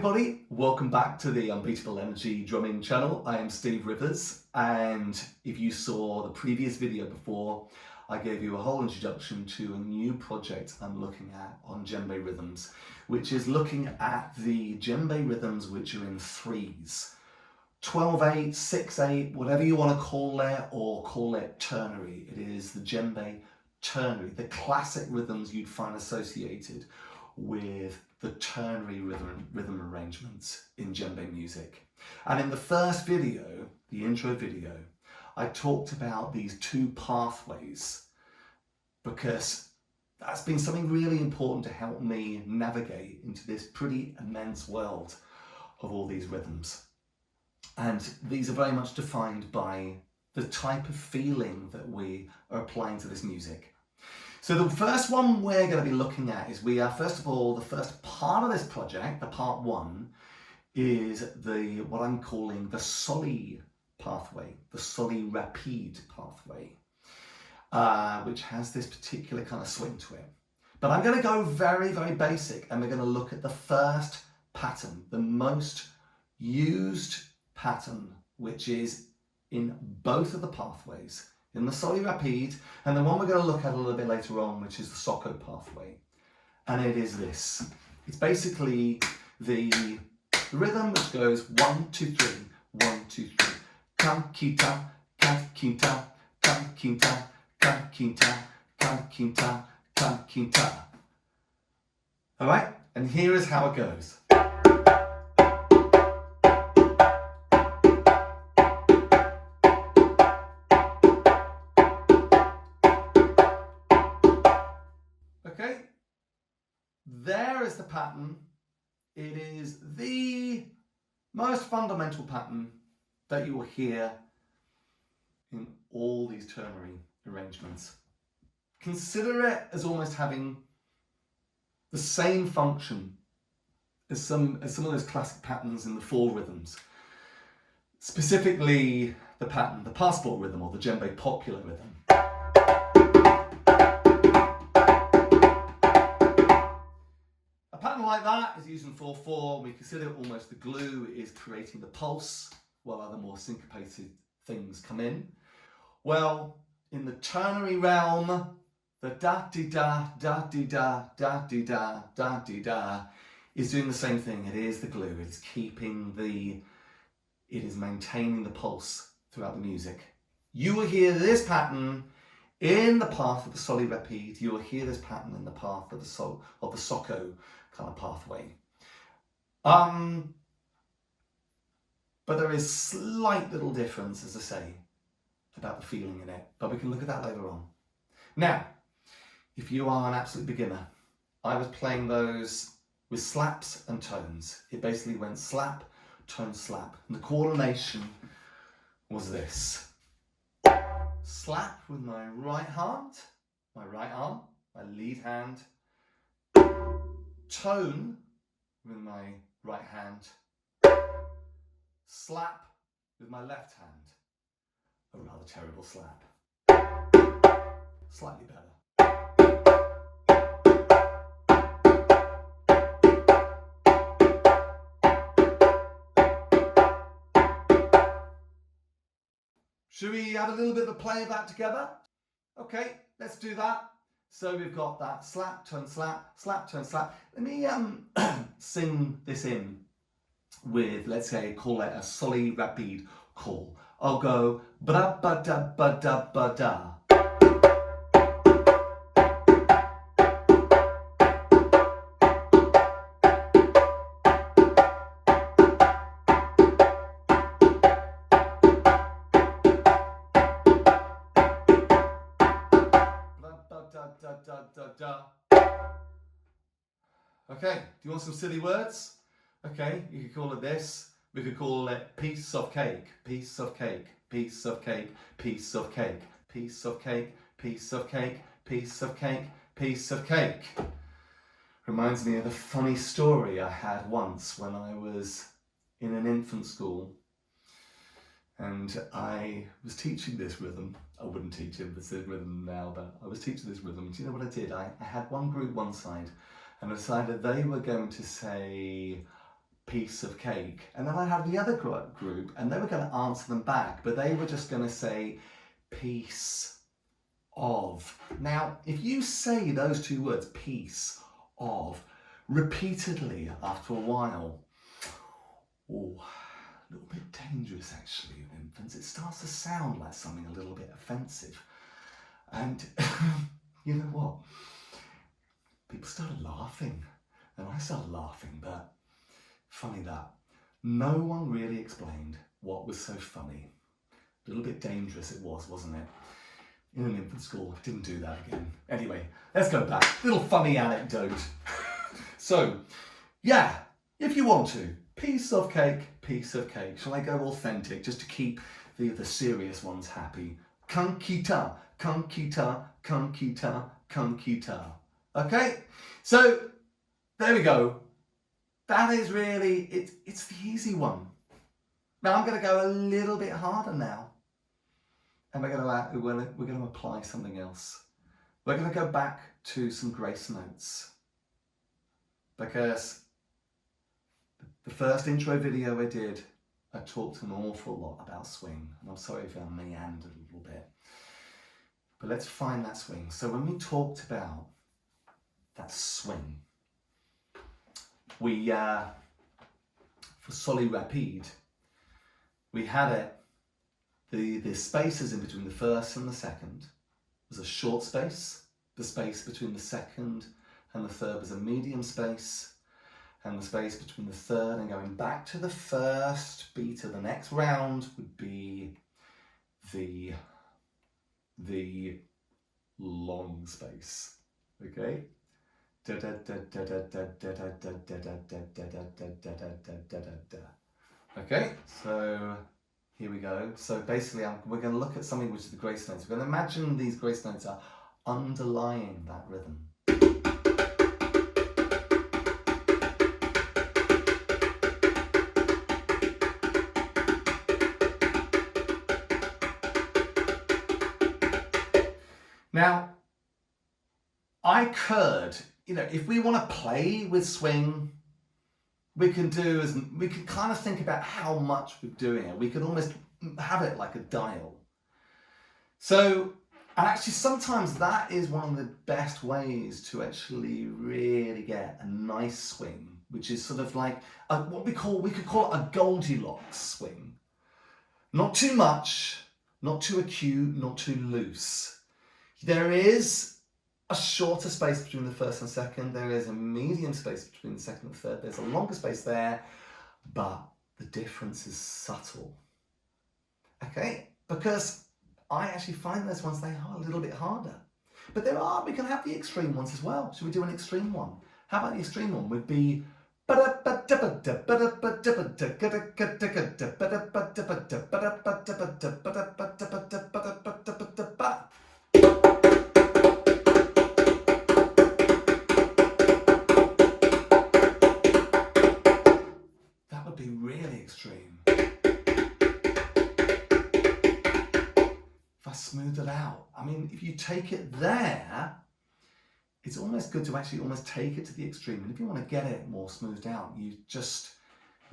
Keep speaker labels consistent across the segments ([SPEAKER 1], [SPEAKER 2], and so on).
[SPEAKER 1] everybody, welcome back to the Unbeatable Energy drumming channel. I am Steve Rivers, and if you saw the previous video before, I gave you a whole introduction to a new project I'm looking at on djembe rhythms, which is looking at the djembe rhythms which are in threes. 12/8, 6/8, whatever you want to call it, or call it ternary. It is the djembe ternary, the classic rhythms you'd find associated with the ternary rhythm arrangements in djembe music. And in the first video, the intro video, I talked about these two pathways because that's been something really important to help me navigate into this pretty immense world of all these rhythms. And these are very much defined by the type of feeling that we are applying to this music. So the first one we're going to be looking at is first of all, the first part of this project, the part one, is what I'm calling the Soli pathway, the Soli-rapide pathway, which has this particular kind of swing to it. But I'm going to go very, very basic, and we're going to look at the first pattern, the most used pattern, which is in both of the pathways, in the Soli-rapide, and the one we're going to look at a little bit later on, which is the Soko pathway. And it is this. It's basically the rhythm which goes 1, 2, 3, 1, 2, 3. Kanki Ta, Kanki Ta, Kanki Ta, Kanki Ta, Kanki Ta, Kanki Ta. All right, and here is how it goes. Okay, there is the pattern. It is the most fundamental pattern that you will hear in all these ternary arrangements. Consider it as almost having the same function as some of those classic patterns in the four rhythms. Specifically the pattern, the passport rhythm, or the djembe popular rhythm. A pattern like that is used in 4/4. We consider it almost the glue is creating the pulse while other more syncopated things come in. Well, in the ternary realm, the da-di-da, da-di-da, da-di-da, da-di-da is doing the same thing. It is the glue. It is maintaining the pulse throughout the music. You will hear this pattern in the path of the Soli-rapide. You will hear this pattern in the path of the Soko kind of pathway. But there is slight little difference, as I say, about the feeling in it. But we can look at that later on. Now, if you are an absolute beginner, I was playing those with slaps and tones. It basically went slap, tone, slap. And the coordination was this. Slap with my right hand, my right arm, my lead hand. Tone with my right hand. Slap with my left hand. A rather terrible slap. Slightly better. Should we have a little bit of a play of that together? Okay, let's do that. So we've got that slap, tone, slap, slap, tone, slap. Let me sing this in with, let's say, call it a Soli-rapide call. I'll go bra ba da ba da ba da. Da, da, da, da. Okay, do you want some silly words? Okay, you could call it this. We could call it piece of cake, piece of cake, piece of cake, piece of cake, piece of cake, piece of cake, piece of cake, piece of cake. Reminds me of a funny story I had once when I was in an infant school. And I was teaching this rhythm. I wouldn't teach him this rhythm now, but I was teaching this rhythm. Do you know what I did? I had one group one side, and I decided they were going to say piece of cake. And then I had the other group and they were going to answer them back, but they were just going to say piece of. Now, if you say those two words, piece of, repeatedly after a while, oh, a little bit dangerous actually with infants. It starts to sound like something a little bit offensive. And you know what? People started laughing and I started laughing, but funny that no one really explained what was so funny. A little bit dangerous it was, wasn't it? In an infant school, didn't do that again. Anyway, let's go back. Little funny anecdote. So, yeah, if you want to, piece of cake, piece of cake. Shall I go authentic just to keep the serious ones happy? Kanki Ta, Kanki Ta, Kanki Ta, Kanki Ta. Okay, so there we go. That is really, it's the easy one. Now I'm going to go a little bit harder now. And we're going to apply something else. We're going to go back to some grace notes. Because the first intro video I did, I talked an awful lot about swing. And I'm sorry if I meandered a little bit. But let's find that swing. So when we talked about that swing, we, for Soli-feel, we had it, the spaces in between the first and the second was a short space. The space between the second and the third was a medium space. And the space between the third and going back to the first beat of the next round would be the long space. Okay? Okay, so here we go. So basically we're going to look at something which is the grace notes. We're going to imagine these grace notes are underlying that rhythm. Now, I could, if we want to play with swing, we can kind of think about how much we're doing it. We could almost have it like a dial. So, and actually sometimes that is one of the best ways to actually really get a nice swing, which is sort of like we could call it a Goldilocks swing. Not too much, not too acute, not too loose. There is a shorter space between the first and second. There is a medium space between the second and third. There's a longer space there, but the difference is subtle. Okay? Because I actually find those ones, they are a little bit harder. But we can have the extreme ones as well. Should we do an extreme one? How about the extreme one would be be really extreme. If I smooth it out, I mean, if you take it there, it's almost good to actually almost take it to the extreme. And if you want to get it more smoothed out, you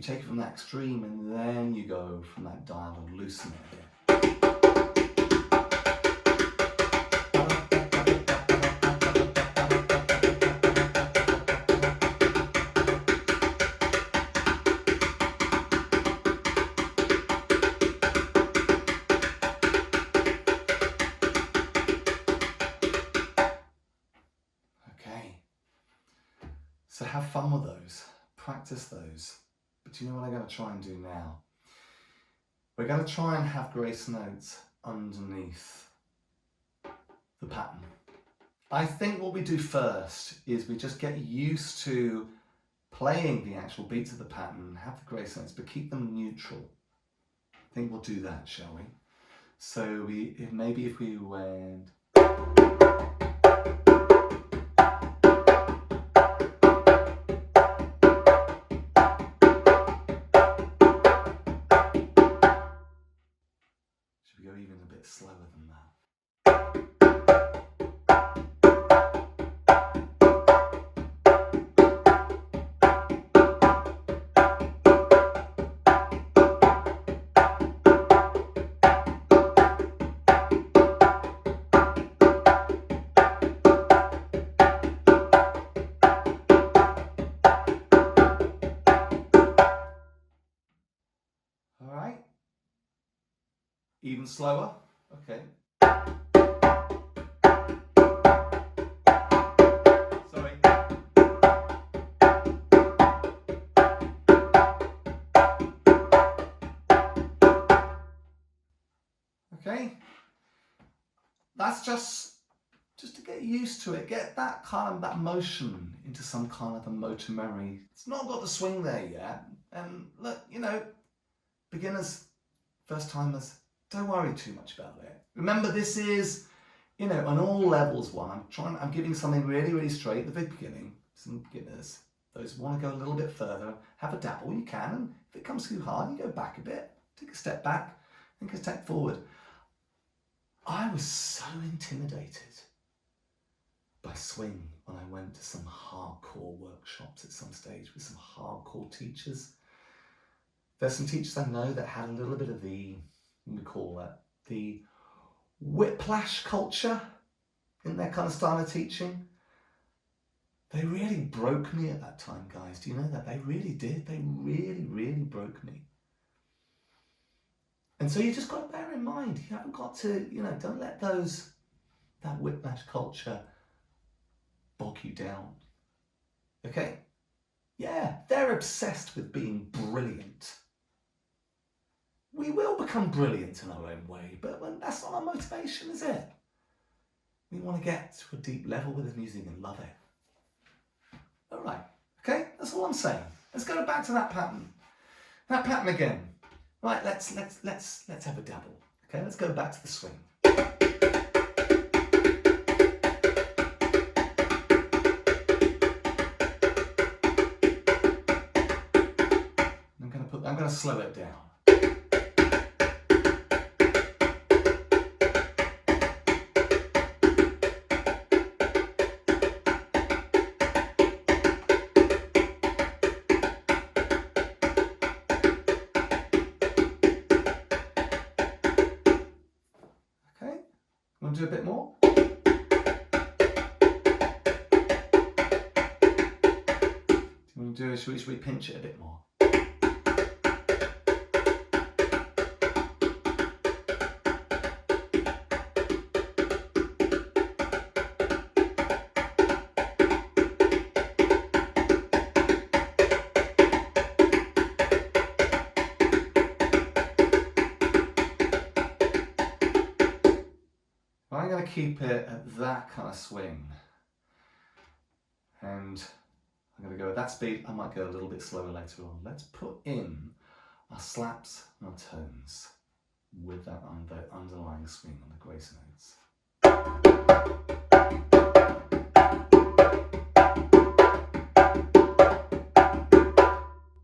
[SPEAKER 1] take it from that extreme and then you go from that dial and loosen it a bit. So have fun with those, practice those. But do you know what I'm going to try and do now? We're going to try and have grace notes underneath the pattern. I think what we do first is we just get used to playing the actual beats of the pattern, have the grace notes, but keep them neutral. I think we'll do that, shall we? So maybe if we went... Go even a bit slower than that. All right. Even slower. Okay. Sorry. Okay. That's just to get used to it, get that kind of that motion into some kind of a motor memory. It's not got the swing there yet. And look, you know, beginners, first timers, don't worry too much about it. Remember, this is, you know, on all levels one. I'm giving something really, really straight at the beginning. Some beginners, those who want to go a little bit further, have a dabble, you can. And if it comes too hard, you go back a bit, take a step back, take a step forward. I was so intimidated by swing when I went to some hardcore workshops at some stage with some hardcore teachers. There's some teachers I know that had a little bit of the, we call it, the whiplash culture in their kind of style of teaching. They really broke me at that time, guys. Do you know that? They really did. They really, really broke me. And so you just got to bear in mind, you haven't got to, you know, don't let that whiplash culture bog you down. Okay? Yeah, they're obsessed with being brilliant. We will become brilliant in our own way, but that's not our motivation, is it? We want to get to a deep level with the music and love it. All right, okay, that's all I'm saying. Let's go back to that pattern. That pattern again. Right, let's have a dabble. Okay, let's go back to the swing. I'm going to slow it down. Okay, want to do a bit more? Should we pinch it a bit more? I'm going to keep it at that kind of swing, and I'm going to go at that speed. I might go a little bit slower later on. Let's put in our slaps and our tones with that underlying swing on the grace notes. Let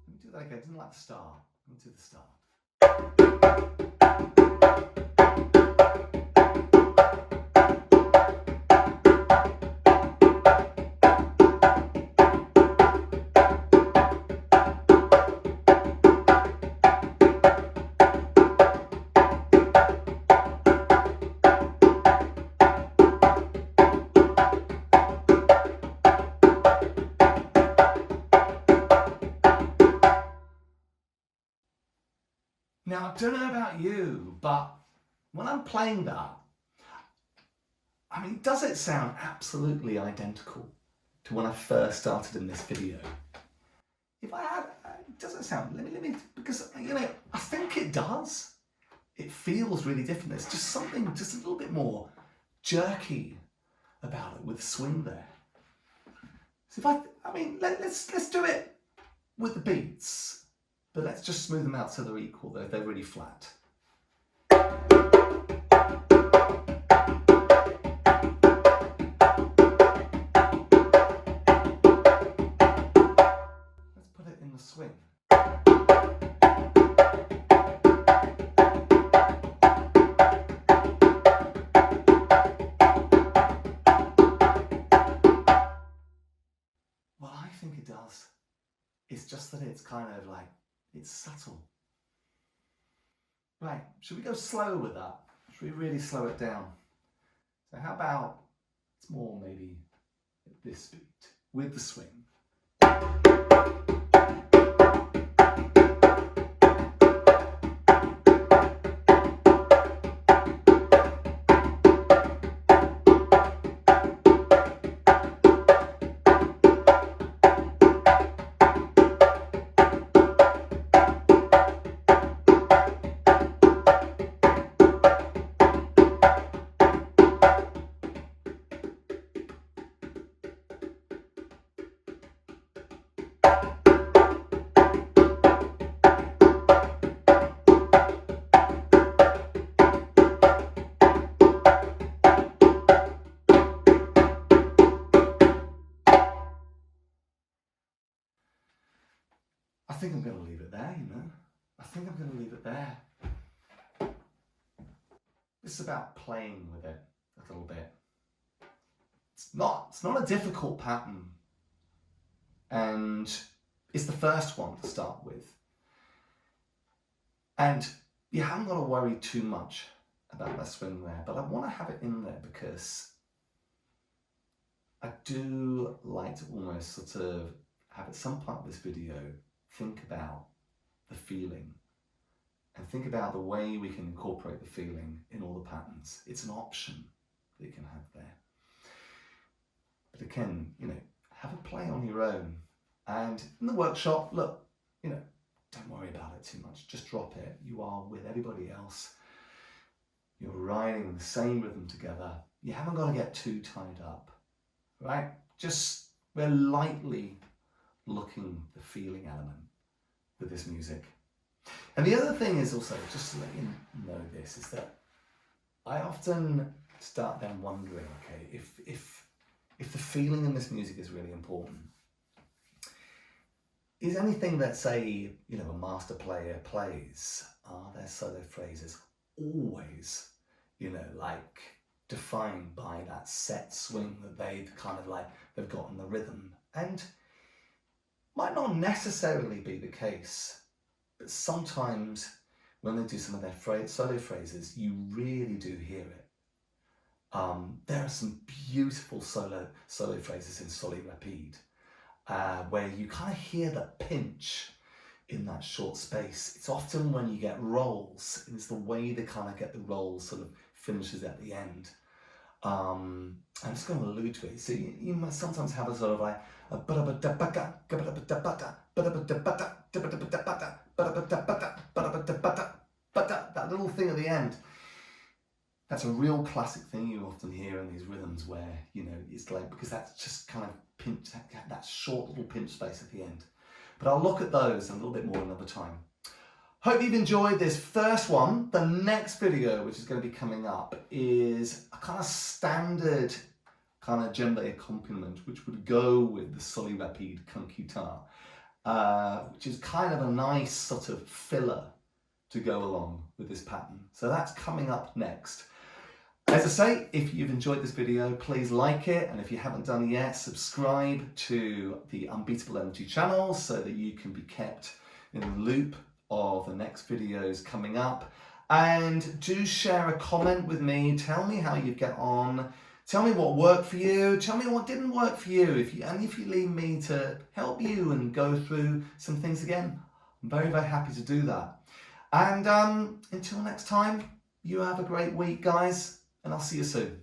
[SPEAKER 1] me do that again. I didn't like the start. Let me do the start. Now, I don't know about you, but when I'm playing that, I mean, does it sound absolutely identical to when I first started in this video? If I had, does it sound, let me, because, you know, I think it does. It feels really different. There's just something, just a little bit more jerky about it with swing there. So if I mean, let's do it with the beats. But let's just smooth them out so they're equal, they're really flat. Let's put it in the swing. Well, I think it does. It's just that it's kind of like, it's subtle. Right, should we go slow with that? Should we really slow it down? So how about, it's more maybe at this beat, with the swing. Let's think I'm going to leave it there. It's about playing with it a little bit. It's not a difficult pattern, and it's the first one to start with. And you haven't got to worry too much about that swing there, but I want to have it in there because I do like to almost sort of have at some part of this video think about the feeling and think about the way we can incorporate the feeling in all the patterns. It's an option that you can have there. But again, have a play on your own. And in the workshop, look, don't worry about it too much. Just drop it. You are with everybody else. You're riding the same rhythm together. You haven't got to get too tied up, right? Just we're lightly looking the feeling element with this music. And the other thing is also, just to let you know this, is that I often start then wondering, okay, if the feeling in this music is really important, is anything that, say, a master player plays, are their solo phrases always, like defined by that set swing that they've they've got in the rhythm? And might not necessarily be the case, but sometimes when they do some of their solo phrases, you really do hear it. There are some beautiful solo phrases in Soli-feel, where you kind of hear the pinch in that short space. It's often when you get rolls, and it's the way they kind of get the rolls sort of finishes at the end. I'm just going to allude to it. So you must sometimes have a sort of like a that little thing at the end. That's a real classic thing you often hear in these rhythms where, it's like, because that's just kind of pinch, that short little pinch space at the end. But I'll look at those a little bit more another time. Hope you've enjoyed this first one. The next video, which is going to be coming up, is a kind of standard kind of djembe accompaniment, which would go with the Soli-feel Kanki Ta, which is kind of a nice sort of filler to go along with this pattern. So that's coming up next. As I say, if you've enjoyed this video, please like it, and if you haven't done yet, subscribe to the Unbeatable Energy channel so that you can be kept in the loop of the next videos coming up. And do share a comment with me. Tell me how you get on. Tell me what worked for you. Tell me what didn't work for you. If you need me to help you and go through some things again, I'm very, very happy to do that. And until next time, you have a great week, guys, and I'll see you soon.